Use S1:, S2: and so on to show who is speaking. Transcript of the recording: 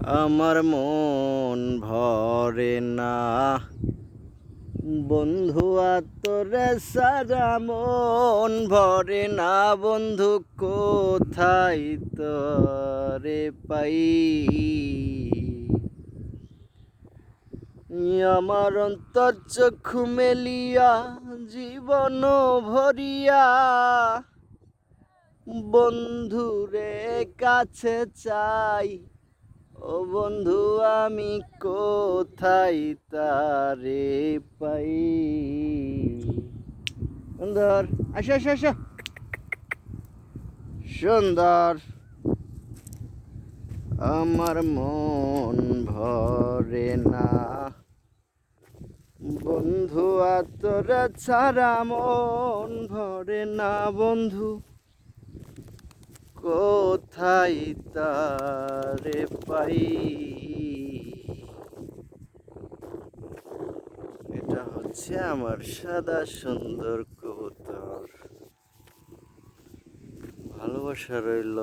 S1: আমার মন ভরে না বন্ধু তোরে সারা মন ভরে না বন্ধু কোথায় তোরে পাই। আমার অন্তর চক্ষু মেলিয়া জীবন ভরিয়া বন্ধুরে কাছে চাই। ও বন্ধু আমি কোথায় তারে পাই। সুন্দর আসো আসো আসো সুন্দর আমার মন ভরে না বন্ধু তোরা ছাড়া মন ভরে না বন্ধু কোথায় তারে পাই। এটা হচ্ছে আমার সাদা সুন্দর কবুতর। ভালোবাসা রইল।